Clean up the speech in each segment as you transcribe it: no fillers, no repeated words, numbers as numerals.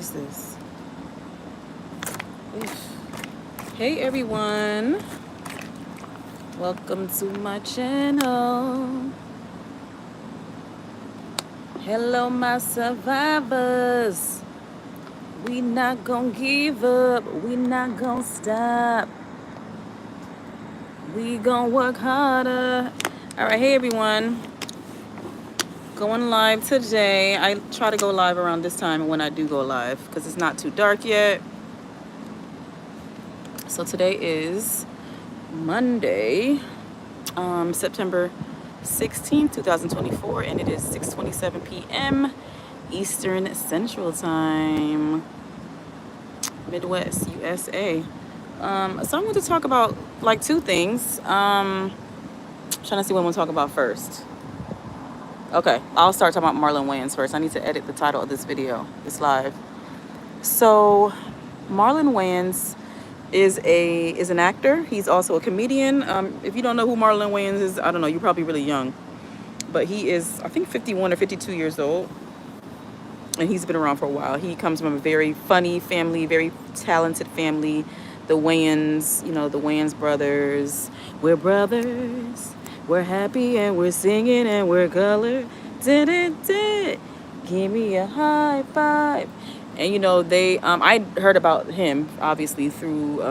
is this? Oof. Hey everyone, welcome to my channel. Hello my survivors. We not gonna give up, we not gonna stop. We gonna work harder. All right, hey everyone. Going live today. I try to go live around this time when I do go live because it's not too dark yet. So today is Monday, September 16th, 2024, and it is 6:27 p.m. Eastern Central Time, Midwest, USA. So I'm going to talk about like two things. Trying to see what I'm going to talk about first. Okay, I'll start talking about Marlon Wayans first. I need to edit the title of this video, this live. So Marlon Wayans is an actor. He's also a comedian. If you don't know who Marlon Wayans is, I don't know, you're probably really young. But he is, I think, 51 or 52 years old. And he's been around for a while. He comes from a very funny family, very talented family. The Wayans, you know, the Wayans brothers. We're brothers. We're happy and we're singing and we're colored. Give me a high five. And you know, they I heard about him obviously through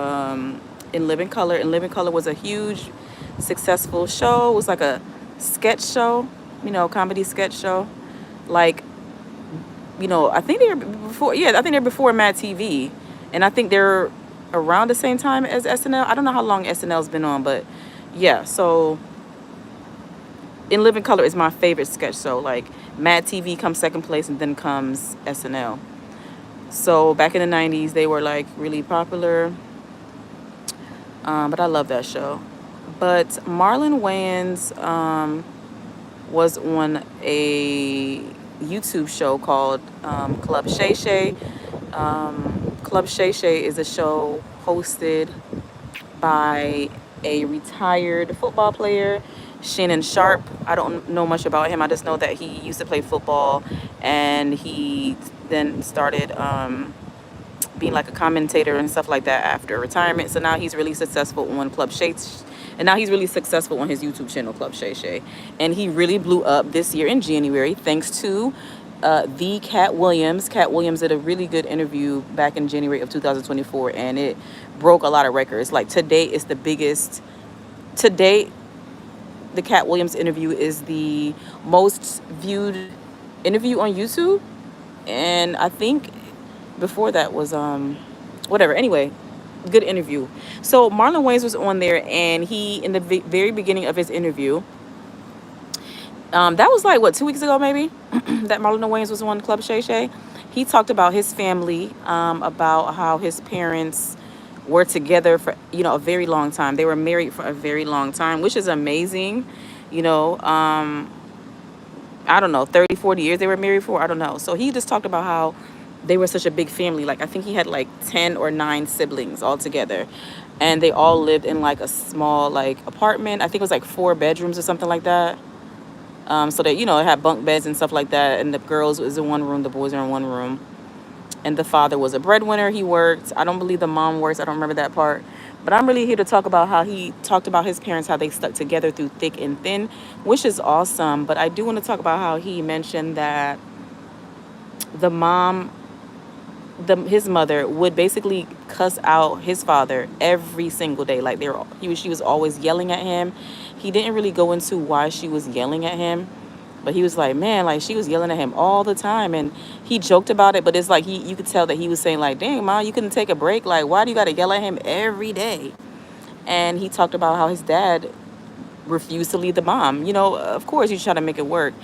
In Living Color. In Living Color was a huge successful show. It was like a sketch show, you know, comedy sketch show. Like, you know, I think they were before, yeah, I think they're before Mad TV. And I think they're around the same time as SNL. I don't know how long SNL's been on, but yeah, so In Living Color is my favorite sketch show. Like, Mad TV comes second place and then comes SNL. So back in the 90s, they were like really popular. But I love that show. But Marlon Wayans was on a YouTube show called Club Shay. Club Shay is a show hosted by a retired football player, Shannon Sharp. I don't know much about him. I just know that he used to play football and he then started being like a commentator and stuff like that after retirement. So now he's really successful on Club Shay, and now he's really successful on his YouTube channel, Club Shay. And he really blew up this year in January thanks to the Cat Williams. Cat Williams did a really good interview back in January of 2024, and it broke a lot of records. Like, today is the biggest. Today, the Cat Williams interview is the most viewed interview on YouTube. And I think before that was whatever. Anyway, good interview. So Marlon Wayans was on there, and he, in the very beginning of his interview, that was like what, 2 weeks ago maybe, that Marlon Wayans was on Club Shay. He talked about his family, about how his parents were together for, you know, a very long time. They were married for a very long time, which is amazing. You know, I don't know, 30, 40 years they were married for, I don't know. So he just talked about how they were such a big family. Like, I think he had like 10 or 9 siblings all together, and they all lived in like a small like apartment. I think it was like 4 bedrooms or something like that. So that, you know, it had bunk beds and stuff like that, and the girls was in one room, the boys are in one room. And the father was a breadwinner. He worked. I don't believe the mom works. I don't remember that part. But I'm really here to talk about how he talked about his parents, how they stuck together through thick and thin, which is awesome. But I do want to talk about how he mentioned that the mom, his mother, would basically cuss out his father every single day. Like, she was always yelling at him. He didn't really go into why she was yelling at him. But he was like, man, like, she was yelling at him all the time. And he joked about it, but it's like you could tell that he was saying, like, dang, Mom, you couldn't take a break? Like, why do you got to yell at him every day? And he talked about how his dad refused to leave the mom. You know, of course, he's trying to make it work.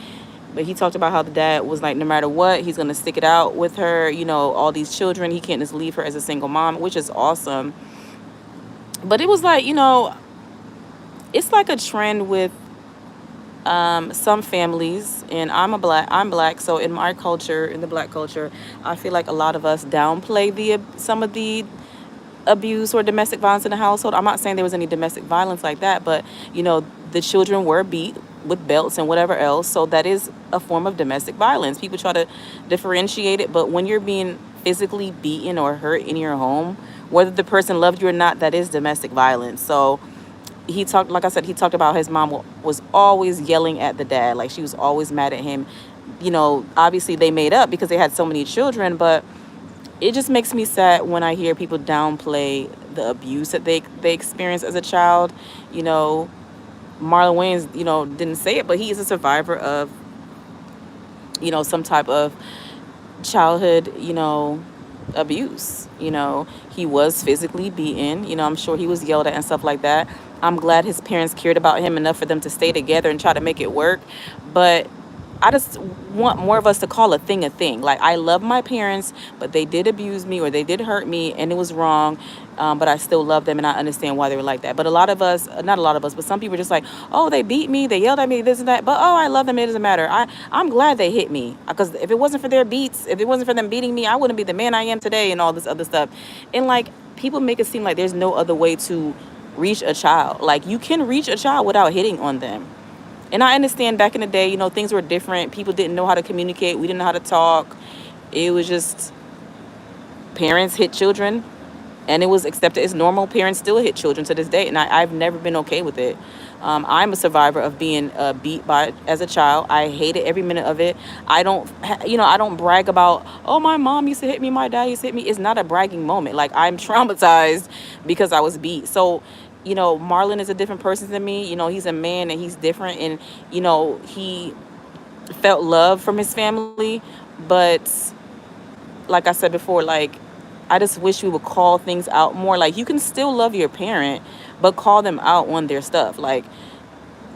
But he talked about how the dad was like, no matter what, he's going to stick it out with her. You know, all these children, he can't just leave her as a single mom, which is awesome. But it was like, you know, it's like a trend with some families, and I'm black, so in my culture, in the black culture, I feel like a lot of us downplay some of the abuse or domestic violence in the household. I'm not saying there was any domestic violence like that, but you know, the children were beat with belts and whatever else, so that is a form of domestic violence. People try to differentiate it, but when you're being physically beaten or hurt in your home, whether the person loved you or not, that is domestic violence. So he talked, like I said, he talked about his mom was always yelling at the dad, like she was always mad at him. Obviously they made up because they had so many children, but it just makes me sad when I hear people downplay the abuse that they experienced as a child. You know, Marlon Wayans, didn't say it, but he is a survivor of, some type of childhood, abuse. He was physically beaten. I'm sure he was yelled at and stuff like that. I'm glad his parents cared about him enough for them to stay together and try to make it work. But I just want more of us to call a thing a thing. Like, I love my parents, but they did abuse me or they did hurt me and it was wrong. But I still love them and I understand why they were like that. But a lot of us, not a lot of us, but some people are just like, oh, they beat me, they yelled at me, this and that. But, oh, I love them, it doesn't matter. I'm glad they hit me. Because if it wasn't for their beats, if it wasn't for them beating me, I wouldn't be the man I am today and all this other stuff. And, like, people make it seem like there's no other way to reach a child. Like, you can reach a child without hitting on them. And I understand back in the day, things were different. People didn't know how to communicate. We didn't know how to talk. It was just parents hit children, and it was accepted as normal. Parents still hit children to this day, and I've never been okay with it. I'm a survivor of being beat by as a child. I hated every minute of it. I don't brag about, oh, my mom used to hit me, my dad used to hit me. It's not a bragging moment. Like, I'm traumatized because I was beat. So, Marlon is a different person than me. He's a man and he's different. And, he felt love from his family. But like I said before, like, I just wish we would call things out more. Like, you can still love your parent, but call them out on their stuff. Like,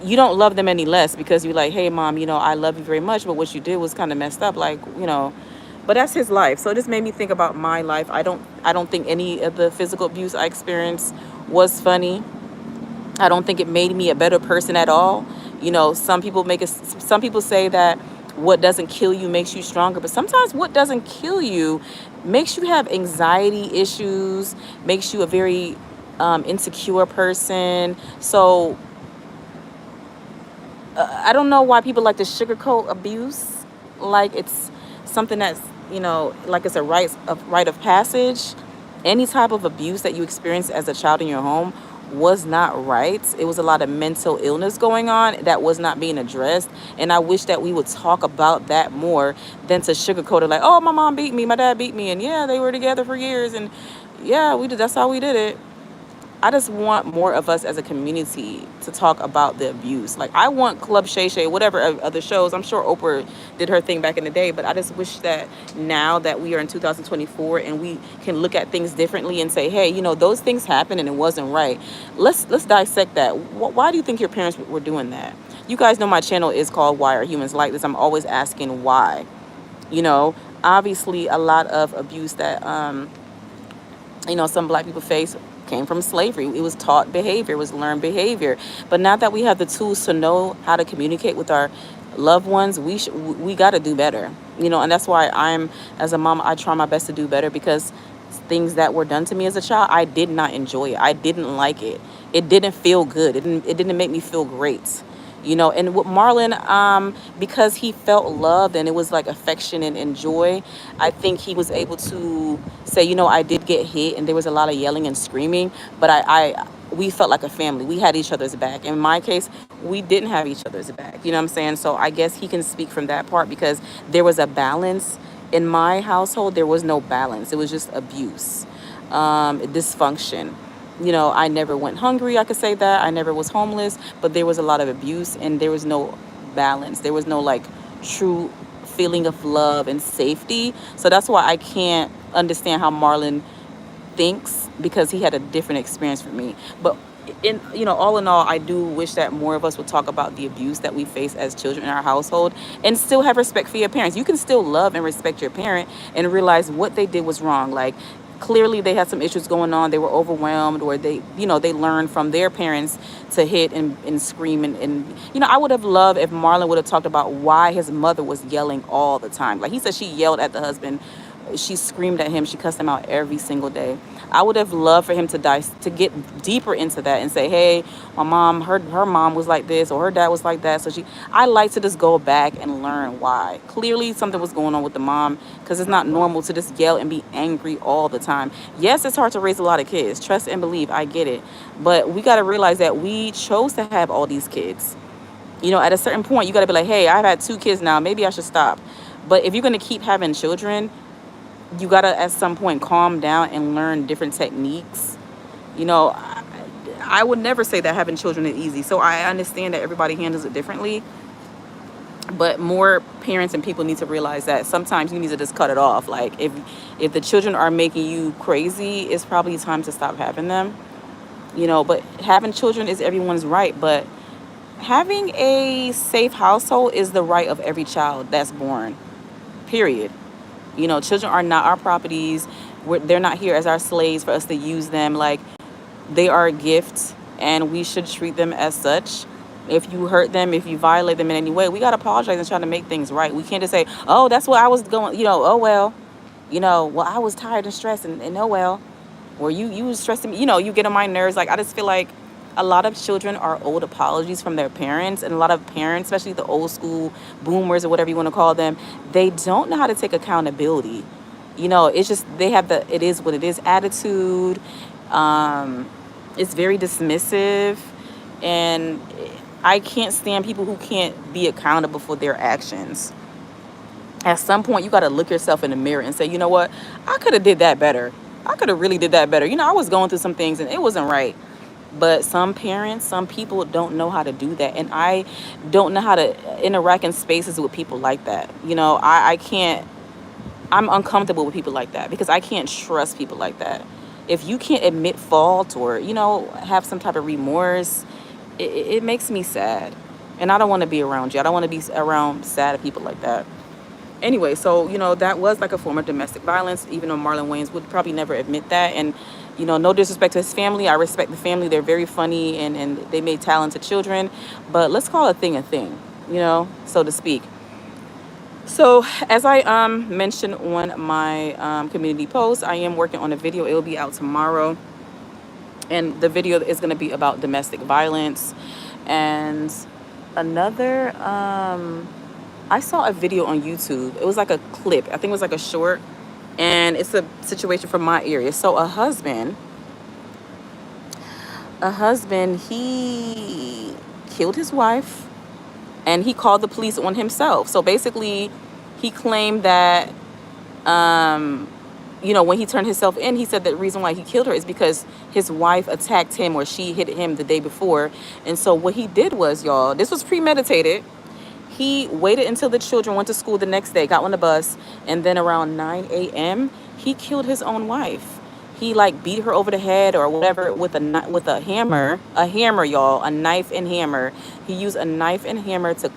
you don't love them any less because you're like, hey, mom, I love you very much, but what you did was kind of messed up. Like, but that's his life. So it just made me think about my life. I don't think any of the physical abuse I experienced was funny. I don't think it made me a better person at all. Some people say that what doesn't kill you makes you stronger, but sometimes what doesn't kill you makes you have anxiety issues, makes you a very insecure person. So I don't know why people like to sugarcoat abuse like it's something that's, like it's a rite of passage. Any type of abuse that you experienced as a child in your home was not right. It was a lot of mental illness going on that was not being addressed. And I wish that we would talk about that more than to sugarcoat it like, oh, my mom beat me, my dad beat me, and yeah, they were together for years, and yeah, that's how we did it. I just want more of us as a community to talk about the abuse. Like, I want Club Shay, whatever other shows. I'm sure Oprah did her thing back in the day, but I just wish that now that we are in 2024 and we can look at things differently and say, hey, those things happened and it wasn't right. Let's dissect that. Why do you think your parents were doing that? You guys know my channel is called Why Are Humans Like This? I'm always asking why. Obviously a lot of abuse that some Black people face came from slavery. It was taught behavior, it was learned behavior. But now that we have the tools to know how to communicate with our loved ones, we got to do better. And that's why as a mom, I try my best to do better, because things that were done to me as a child, I did not enjoy it. I didn't like it. It didn't feel good. It didn't make me feel great. And with Marlon, because he felt loved and it was like affection and joy, I think he was able to say, I did get hit and there was a lot of yelling and screaming, but we felt like a family. We had each other's back. In my case, we didn't have each other's back. You know what I'm saying? So I guess he can speak from that part, because there was a balance. In my household, there was no balance. It was just abuse, dysfunction. I never went hungry, I could say that. I never was homeless, but there was a lot of abuse and there was no balance. There was no like true feeling of love and safety. So that's why I can't understand how Marlon thinks, because he had a different experience from me. But all in all, I do wish that more of us would talk about the abuse that we face as children in our household and still have respect for your parents. You can still love and respect your parent and realize what they did was wrong. Like, clearly they had some issues going on. They were overwhelmed, or they learned from their parents to hit and scream. And I would have loved if Marlon would have talked about why his mother was yelling all the time. Like, he said she yelled at the husband she screamed at him. She cussed him out every single day. I would have loved for him to get deeper into that and say, hey, my mom, her mom was like this, or her dad was like that. I like to just go back and learn why. Clearly something was going on with the mom, because it's not normal to just yell and be angry all the time. Yes, it's hard to raise a lot of kids. Trust and believe, I get it. But we got to realize that we chose to have all these kids. At a certain point, you got to be like, hey, I've had 2 kids now. Maybe I should stop. But if you're going to keep having children, you got to at some point calm down and learn different techniques. I would never say that having children is easy. So I understand that everybody handles it differently. But more parents and people need to realize that sometimes you need to just cut it off. Like if the children are making you crazy, it's probably time to stop having them. But having children is everyone's right. But having a safe household is the right of every child that's born, period. Children are not our properties. They're not here as our slaves for us to use them. Like, they are a gift, and we should treat them as such. If you hurt them, if you violate them in any way, we got to apologize and try to make things right. We can't just say, oh, that's what I was going, oh, well, well, I was tired and stressed, and oh, well, or you was stressing me, you get on my nerves. Like, I just feel like a lot of children are old apologies from their parents, and a lot of parents, especially the old school boomers or whatever you want to call them, they don't know how to take accountability. It's just, they have the it is what it is attitude. It's very dismissive, and I can't stand people who can't be accountable for their actions. At some point, you got to look yourself in the mirror and say, you know what, I could have did that better. I could have really did that better. I was going through some things and it wasn't right. But some parents, some people don't know how to do that. And I don't know how to interact in spaces with people like that. I can't, I'm uncomfortable with people like that because I can't trust people like that. If you can't admit fault or, have some type of remorse, it makes me sad. And I don't want to be around you. I don't want to be around sad people like that. Anyway, so, that was like a form of domestic violence, even though Marlon Wayans would probably never admit that. And, no disrespect to his family. I respect the family. They're very funny and they made talented children. But let's call a thing, so to speak. So as I mentioned on my community post, I am working on a video. It will be out tomorrow. And the video is going to be about domestic violence. And another, I saw a video on YouTube. It was like a clip. I think it was like a short. And it's a situation from my area. So a husband, he killed his wife and he called the police on himself. So basically he claimed that, when he turned himself in, he said that the reason why he killed her is because his wife attacked him or she hit him the day before. And so what he did was, y'all, this was premeditated. He waited until the children went to school the next day, got on the bus, and then around 9 a.m., he killed his own wife. He beat her over the head or whatever with a hammer, y'all, a knife and hammer. He used a knife and hammer to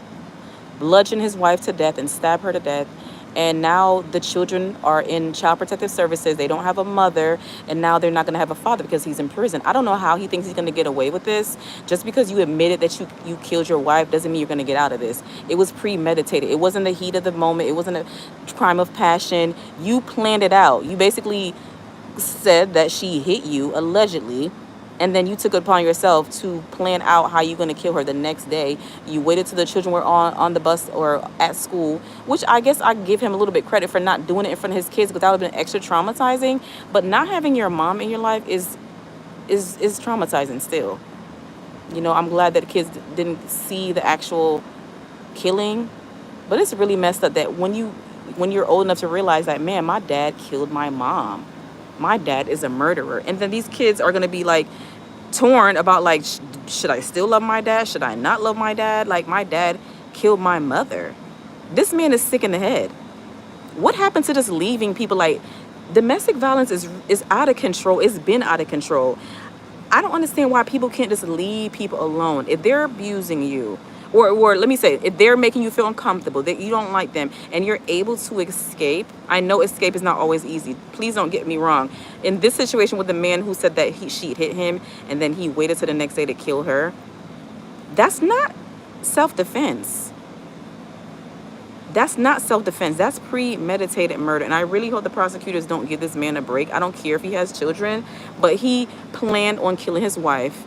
bludgeon his wife to death and stab her to death. And now the children are in child protective services. They don't have a mother, and now they're not going to have a father because he's in prison. I don't know how he thinks he's going to get away with this. Just because you admitted that you killed your wife doesn't mean you're going to get out of this. It was premeditated. It wasn't the heat of the moment. It wasn't a crime of passion. You planned it out. You basically said that she hit you, allegedly, and then you took it upon yourself to plan out how you're going to kill her the next day. You waited till the children were on the bus or at school, which I guess I give him a little bit credit for not doing it in front of his kids, because that would have been extra traumatizing. But not having your mom in your life is traumatizing still. I'm glad that the kids didn't see the actual killing, but it's really messed up that when you're old enough to realize that, man, my dad killed my mom. My dad is a murderer. And then these kids are going to be torn about should I still love my dad? Should I not love my dad? My dad killed my mother. This man is sick in the head. What happened to just leaving people? Domestic violence is out of control. It's been out of control. I don't understand why people can't just leave people alone. If they're abusing you, or let me say, if they're making you feel uncomfortable, that you don't like them, and you're able to escape. I know escape is not always easy. Please don't get me wrong. In this situation with the man who said that she hit him and then he waited till the next day to kill her, that's not self-defense. That's not self-defense. That's premeditated murder. And I really hope the prosecutors don't give this man a break. I don't care if he has children, but he planned on killing his wife.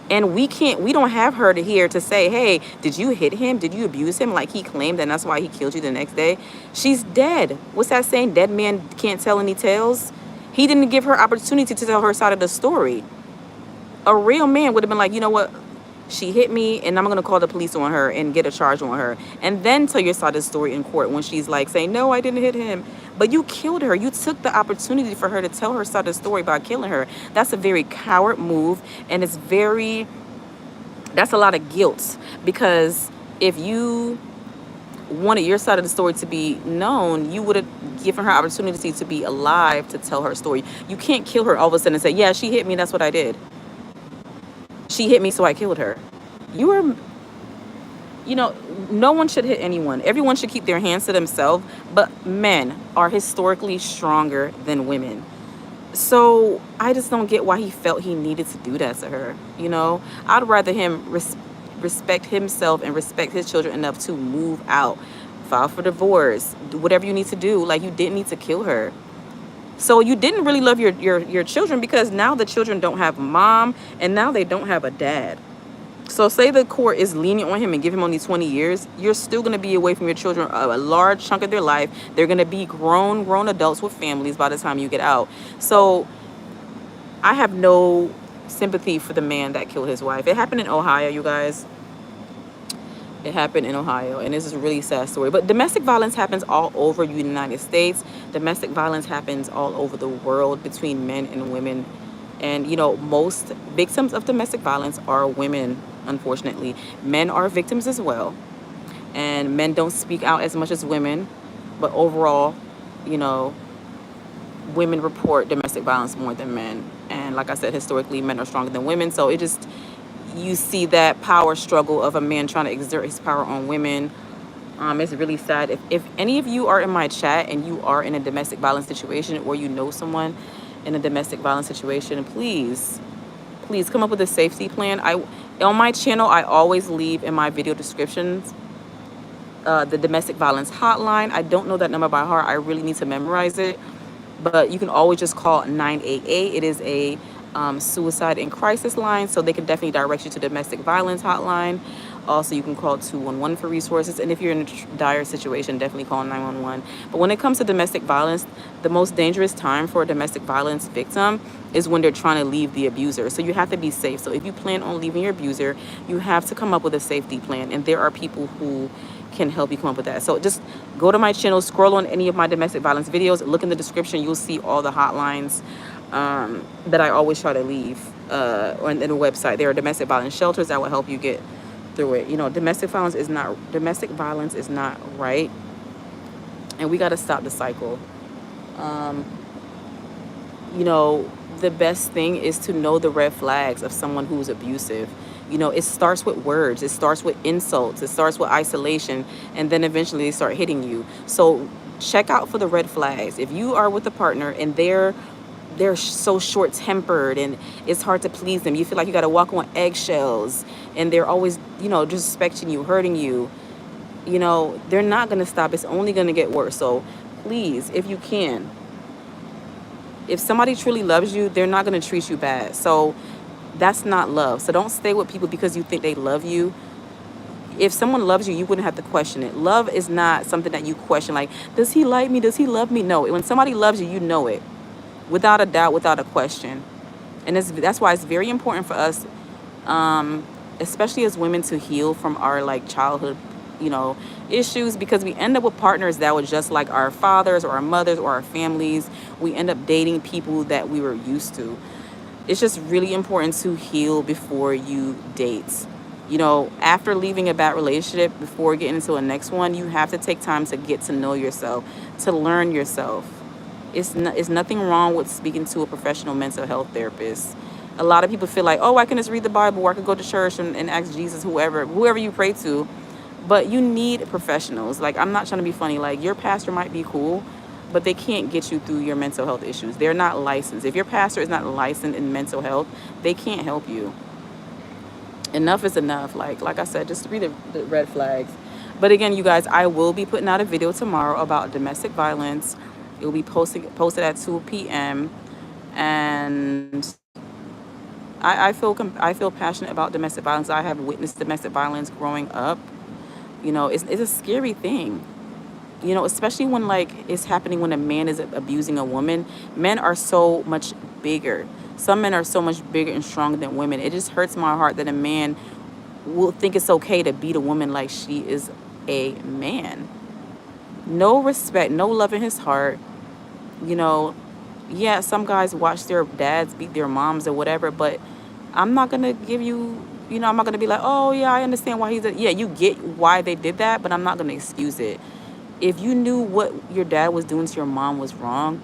And we don't have her to hear to say, hey, did you hit him? Did you abuse him? Like he claimed, and that's why he killed you the next day. She's dead. What's that saying? Dead man can't tell any tales. He didn't give her opportunity to tell her side of the story. A real man would have been like, you know what? She hit me, and I'm going to call the police on her and get a charge on her. And then tell your side of the story in court when she's like saying, no, I didn't hit him. But you killed her. You took the opportunity for her to tell her side of the story by killing her. That's a very coward move. And that's a lot of guilt. Because if you wanted your side of the story to be known, you would have given her opportunity to be alive to tell her story. You can't kill her all of a sudden and say, yeah, she hit me. That's what I did. She hit me, so I killed her. No one should hit anyone. Everyone should keep their hands to themselves. But men are historically stronger than women. So I just don't get why he felt he needed to do that to her. I'd rather him respect himself and respect his children enough to move out, file for divorce, do whatever you need to do. Like, you didn't need to kill her. So you didn't really love your children, because now the children don't have a mom and now they don't have a dad. So say the court is lenient on him and give him only 20 years, you're still going to be away from your children a large chunk of their life. They're going to be grown adults with families by the time you get out. So I have no sympathy for the man that killed his wife. It happened in Ohio, you guys. It happened in Ohio, and this is a really sad story. But domestic violence happens all over the United States. Domestic violence happens all over the world between men and women. And, most victims of domestic violence are women, unfortunately. Men are victims as well. And men don't speak out as much as women. But overall, women report domestic violence more than men. And like I said, historically, men are stronger than women. So you see that power struggle of a man trying to exert his power on women. It's really sad. If any of you are in my chat and you are in a domestic violence situation, or you know someone in a domestic violence situation, please come up with a safety plan. On my channel, I always leave in my video descriptions the domestic violence hotline. I don't know that number by heart. I really need to memorize it. But you can always just call 988. It is a suicide and crisis line, so they can definitely direct you to domestic violence hotline. Also, you can call 211 for resources, and if you're in a dire situation, definitely call 911. But when it comes to domestic violence, the most dangerous time for a domestic violence victim is when they're trying to leave the abuser. So you have to be safe. So if you plan on leaving your abuser, you have to come up with a safety plan, and there are people who can help you come up with that. So just go to my channel, scroll on any of my domestic violence videos, look in the description, you'll see all the hotlines that I always try to leave on the website. There are domestic violence shelters that will help you get through it. Domestic violence is not right, and we got to stop the cycle. The best thing is to know the red flags of someone who's abusive. It starts with words, it starts with insults, it starts with isolation, and then eventually they start hitting you. So check out for the red flags. If you are with a partner and they're so short-tempered and it's hard to please them, you feel like you got to walk on eggshells, and they're always disrespecting you, hurting you, they're not going to stop. It's only going to get worse. So please, if you can, if somebody truly loves you, they're not going to treat you bad. So that's not love. So don't stay with people because you think they love you. If someone loves you, you wouldn't have to question it. Love is not something that you question, like, does he like me? Does he love me? No. When somebody loves you, you know it. Without a doubt, without a question. And that's why it's very important for us, especially as women, to heal from our childhood, issues, because we end up with partners that were just like our fathers or our mothers or our families. We end up dating people that we were used to. It's just really important to heal before you date. After leaving a bad relationship, before getting into a next one, you have to take time to get to know yourself, to learn yourself. It's nothing wrong with speaking to a professional mental health therapist. A lot of people feel like, oh, I can just read the Bible, or I can go to church and ask Jesus, whoever you pray to. But you need professionals. I'm not trying to be funny. Your pastor might be cool, but they can't get you through your mental health issues. They're not licensed. If your pastor is not licensed in mental health, they can't help you. Enough is enough. Like I said, just read the red flags. But again, you guys, I will be putting out a video tomorrow about domestic violence. It will be posted at 2 p.m. And I feel passionate about domestic violence. I have witnessed domestic violence growing up. It's a scary thing. Especially when like it's happening when a man is abusing a woman. Men are so much bigger. Some men are so much bigger and stronger than women. It just hurts my heart that a man will think it's okay to beat a woman like she is a man. No respect, no love in his heart. You know, yeah, some guys watch their dads beat their moms or whatever, but I'm not gonna give you, I'm not gonna be like, oh yeah, I understand why yeah, you get why they did that, but I'm not gonna excuse it. If you knew what your dad was doing to your mom was wrong,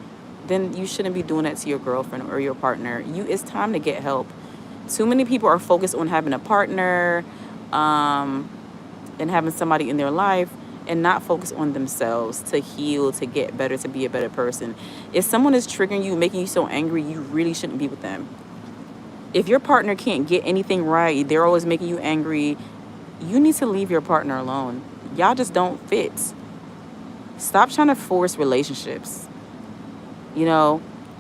then you shouldn't be doing that to your girlfriend or your partner. It's time to get help. Too many people are focused on having a partner, and having somebody in their life, and not focus on themselves to heal, to get better, to be a better person. If someone is triggering you, making you so angry, you really shouldn't be with them. If your partner can't get anything right, they're always making you angry, you need to leave your partner alone. Y'all just don't fit. Stop trying to force relationships.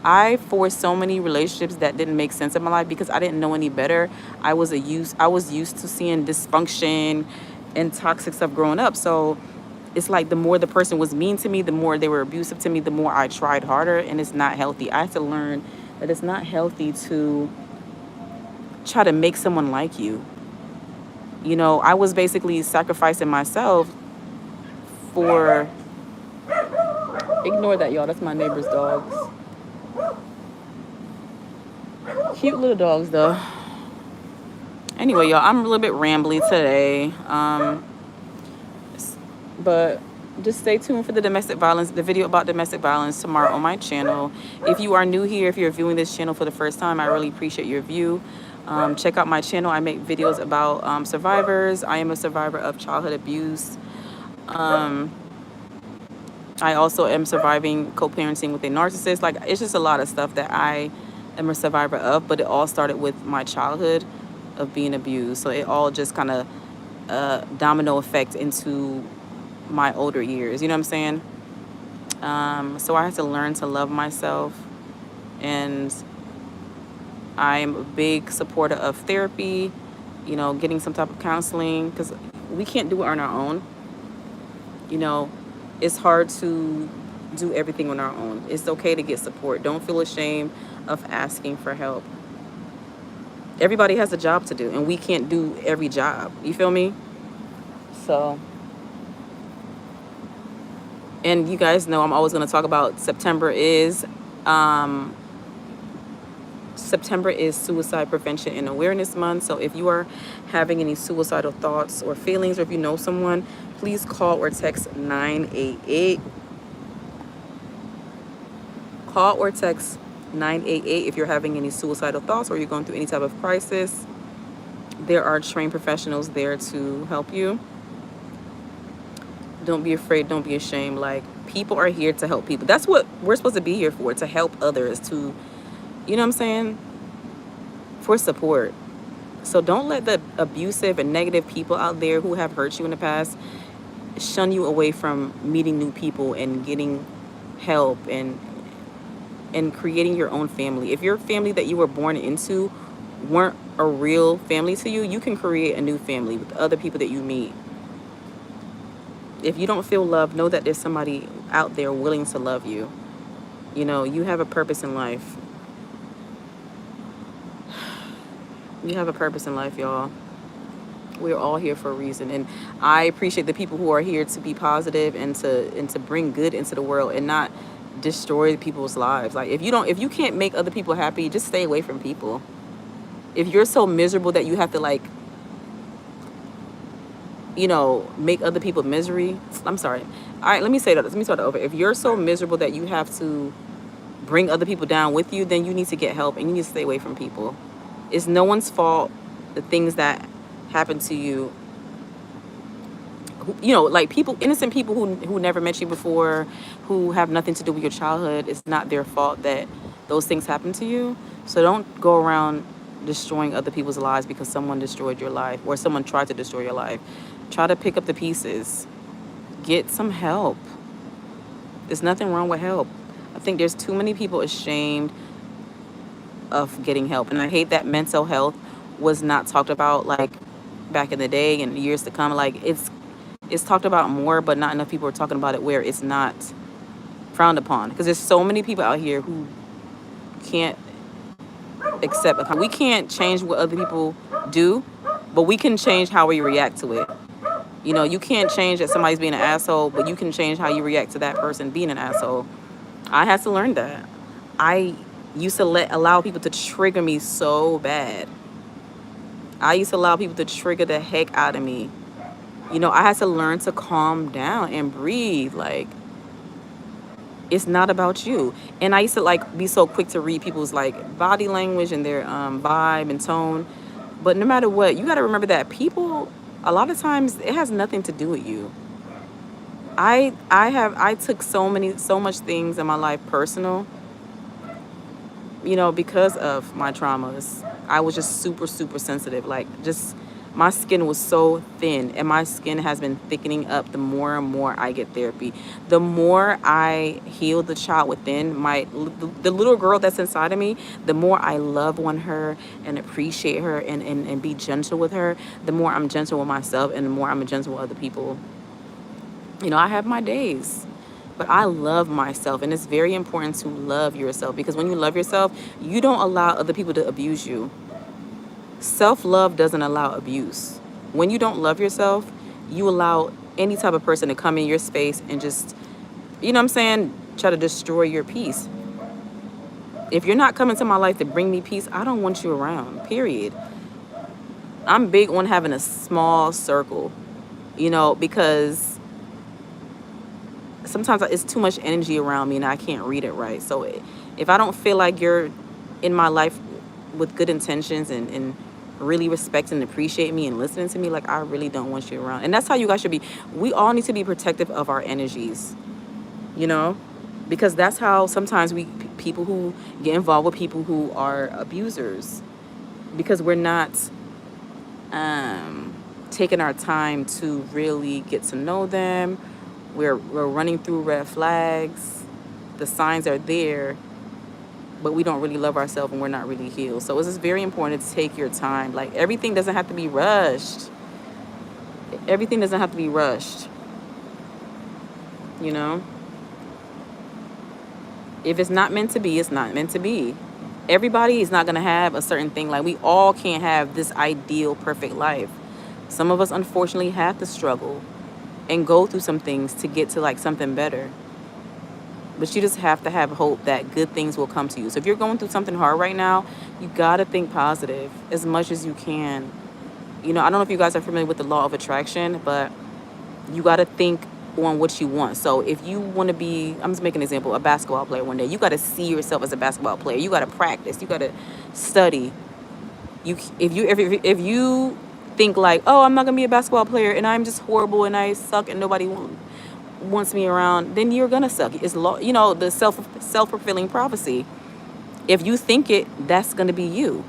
I forced so many relationships that didn't make sense in my life because I didn't know any better. I was used to seeing dysfunction and toxic stuff growing up. So it's like the more the person was mean to me, the more they were abusive to me, the more I tried harder, and it's not healthy. I had to learn that it's not healthy to try to make someone like you. I was basically sacrificing myself for. Ignore that, y'all. That's my neighbor's dogs. Cute little dogs, though. Anyway, y'all, I'm a little bit rambly today. But just stay tuned for the video about domestic violence tomorrow on my channel. If you are new here, if you're viewing this channel for the first time, I really appreciate your view. Check out my channel. I make videos about survivors. I am a survivor of childhood abuse. I also am surviving co-parenting with a narcissist. Like, it's just a lot of stuff that I am a survivor of, but it all started with my childhood of being abused. So it all just kind of domino effect into my older years. You know what I'm saying? So I had to learn to love myself, and I'm a big supporter of therapy, getting some type of counseling, because we can't do it on our own. It's hard to do everything on our own. It's okay to get support. Don't feel ashamed of asking for help. Everybody has a job to do, and we can't do every job. You feel me? So, and you guys know I'm always going to talk about September is Suicide Prevention and Awareness Month. So if you are having any suicidal thoughts or feelings, or if you know someone, please call or text 988. Call or text 988 if you're having any suicidal thoughts or you're going through any type of crisis. There are trained professionals there to help you. Don't be afraid. Don't be ashamed. Like, people are here to help people. That's what we're supposed to be here for, to help others, to, you know what I'm saying? For support. So don't let the abusive and negative people out there who have hurt you in the past shun you away from meeting new people and getting help and creating your own family. If your family that you were born into weren't a real family to you, you can create a new family with other people that you meet. If you don't feel loved, know that there's somebody out there willing to love you. You have a purpose in life. You have a purpose in life, y'all. We're all here for a reason, and I appreciate the people who are here to be positive and to bring good into the world and not destroy people's lives. Like, if you can't make other people happy, just stay away from people. If you're so miserable that you have to, like, make other people misery. I'm sorry. All right, let me start it over. If you're so miserable that you have to bring other people down with you, then you need to get help and you need to stay away from people. It's no one's fault. The things that happen to you, like innocent people who never met you before, who have nothing to do with your childhood, it's not their fault that those things happen to you. So don't go around destroying other people's lives because someone destroyed your life or someone tried to destroy your life. Try to pick up the pieces. Get some help. There's nothing wrong with help. I think there's too many people ashamed of getting help. And I hate that mental health was not talked about like back in the day and years to come. Like it's talked about more, but not enough people are talking about it where it's not frowned upon. Because there's so many people out here who can't accept. We can't change what other people do, but we can change how we react to it. You know, you can't change that somebody's being an asshole, but you can change how you react to that person being an asshole. I had to learn that. I used to allow people to trigger me so bad. I used to allow people to trigger the heck out of me. You know, I had to learn to calm down and breathe. Like, it's not about you. And I used to like be so quick to read people's like body language and their vibe and tone. But no matter what, you got to remember that people, a lot of times it has nothing to do with you. I took so much things in my life personal, you know, because of my traumas. I was just super sensitive. Like, just my skin was so thin, and my skin has been thickening up the more and more I get therapy. The more I heal the child within the little girl that's inside of me, the more I love on her and appreciate her and be gentle with her, the more I'm gentle with myself and the more I'm gentle with other people. You know, I have my days, but I love myself, and it's very important to love yourself, because when you love yourself, you don't allow other people to abuse you. Self-love doesn't allow abuse. When you don't love yourself, you allow any type of person to come in your space and just, you know what I'm saying, try to destroy your peace. If you're not coming to my life to bring me peace, I don't want you around, period. I'm big on having a small circle, you know, because sometimes it's too much energy around me and I can't read it right. So if I don't feel like you're in my life with good intentions and really respect and appreciate me and listening to me, like, I really don't want you around. And that's how you guys should be. We all need to be protective of our energies, you know, because that's how sometimes people who get involved with people who are abusers, because we're not taking our time to really get to know them. We're running through red flags. The signs are there, but we don't really love ourselves and we're not really healed. So it's just very important to take your time. Like, everything doesn't have to be rushed. Everything doesn't have to be rushed. You know? If it's not meant to be, it's not meant to be. Everybody is not going to have a certain thing. Like, we all can't have this ideal, perfect life. Some of us, unfortunately, have to struggle and go through some things to get to, like, something better. But you just have to have hope that good things will come to you. So if you're going through something hard right now, you got to think positive as much as you can. You know, I don't know if you guys are familiar with the law of attraction, but you got to think on what you want. So if you want to be, I'm just making an example, a basketball player one day, you got to see yourself as a basketball player. You got to practice. You got to study. If you think like, oh, I'm not going to be a basketball player and I'm just horrible and I suck and nobody wants me around, then you're gonna suck. It's you know, the self-fulfilling prophecy. If you think it, that's gonna be you.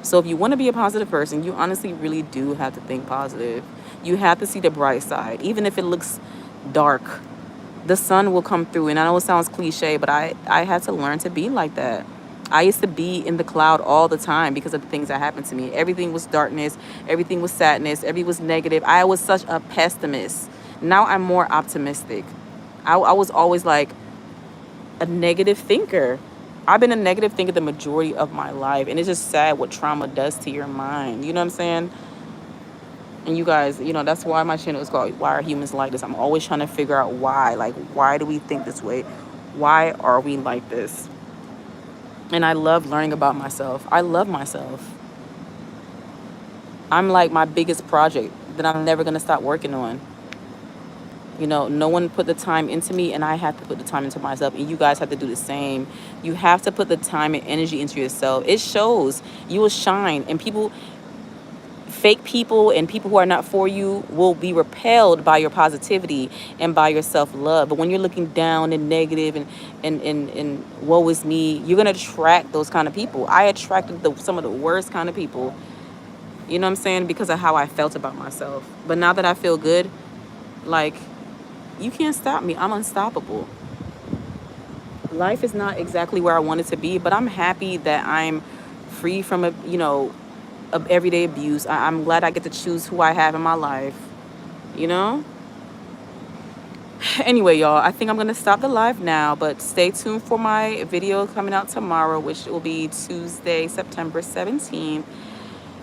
So if you want to be a positive person, you honestly really do have to think positive. You have to see the bright side, even if it looks dark. The sun will come through. And I know it sounds cliche, but I had to learn to be like that. I used to be in the cloud all the time because of the things that happened to me. Everything was darkness. Everything was sadness. Everything was negative. I was such a pessimist. Now I'm more optimistic. I was always like a negative thinker. I've been a negative thinker the majority of my life. And it's just sad what trauma does to your mind. You know what I'm saying? And you guys, you know, that's why my channel is called Why Are Humans Like This? I'm always trying to figure out why. Like, why do we think this way? Why are we like this? And I love learning about myself. I love myself. I'm like my biggest project that I'm never going to stop working on. You know, no one put the time into me, and I have to put the time into myself. And you guys have to do the same. You have to put the time and energy into yourself. It shows. You will shine. And fake people and people who are not for you will be repelled by your positivity and by your self-love. But when you're looking down and negative and woe is me, you're going to attract those kind of people. I attracted some of the worst kind of people. You know what I'm saying? Because of how I felt about myself. But now that I feel good, like, you can't stop me. I'm unstoppable. Life is not exactly where I want it to be, but I'm happy that I'm free from a, of everyday abuse. I'm glad I get to choose who I have in my life. You know? Anyway, y'all, I think I'm going to stop the live now, but stay tuned for my video coming out tomorrow, which will be Tuesday, September 17th.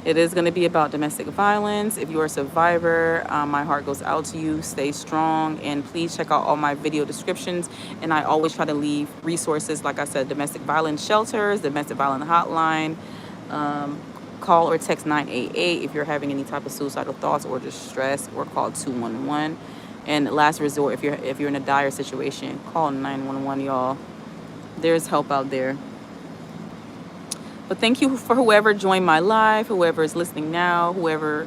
It is going to be about domestic violence. If you're a survivor, my heart goes out to you. Stay strong, and please check out all my video descriptions. And I always try to leave resources, like I said, domestic violence shelters, domestic violence hotline. Call or text 988 if you're having any type of suicidal thoughts or distress, or call 211. And last resort, if you're in a dire situation, call 911, y'all. There's help out there. But thank you for whoever joined my live, whoever is listening now, whoever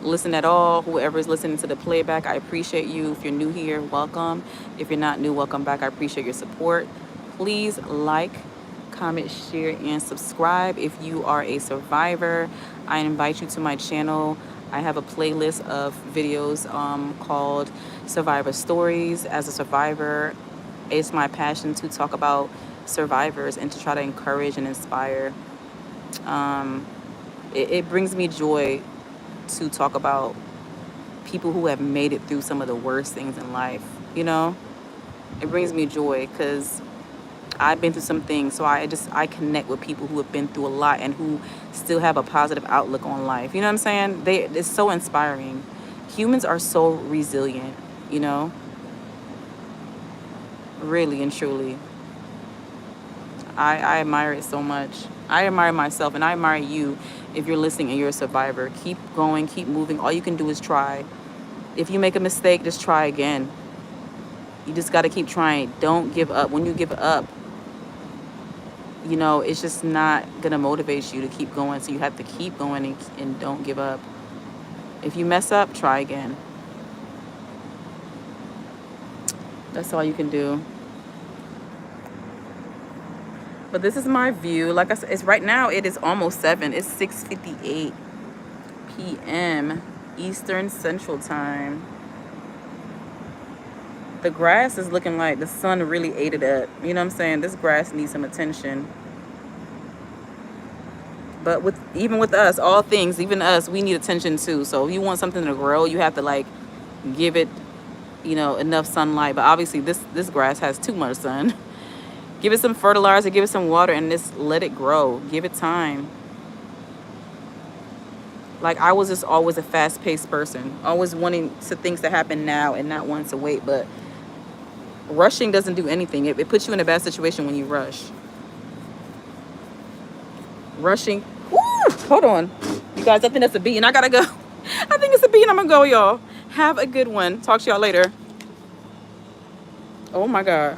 listened at all, whoever is listening to the playback. I appreciate you. If you're new here, welcome. If you're not new, welcome back. I appreciate your support. Please like, comment, share, and subscribe. If you are a survivor, I invite you to my channel. I have a playlist of videos called Survivor Stories. As a survivor, it's my passion to talk about survivors and to try to encourage and inspire. It brings me joy to talk about people who have made it through some of the worst things in life. It brings me joy because I've been through some things, so I connect with people who have been through a lot and who still have a positive outlook on life. You know what I'm saying? It's so inspiring. Humans are so resilient, really and truly. I admire it so much. I admire myself, and I admire you if you're listening and you're a survivor. Keep going, keep moving. All you can do is try. If you make a mistake, just try again. You just got to keep trying. Don't give up. When you give up, it's just not going to motivate you to keep going. So you have to keep going and don't give up. If you mess up, try again. That's all you can do. But this is my view. Like I said, it's right now, it is almost 7. It's 6:58 p.m. Eastern Central Time. The grass is looking like the sun really ate it up. You know what I'm saying? This grass needs some attention. But even with us, all things, even us, we need attention too. So if you want something to grow, you have to give it, enough sunlight. But obviously this grass has too much sun. Give it some fertilizer, give it some water, and just let it grow. Give it time. I was just always a fast-paced person, always wanting things to happen now and not wanting to wait. But rushing doesn't do anything. It puts you in a bad situation when you rush. Rushing. Woo! Hold on. You guys, I think that's a bee, and I gotta go. I think it's a bee, and I'm gonna go, y'all. Have a good one. Talk to y'all later. Oh, my God.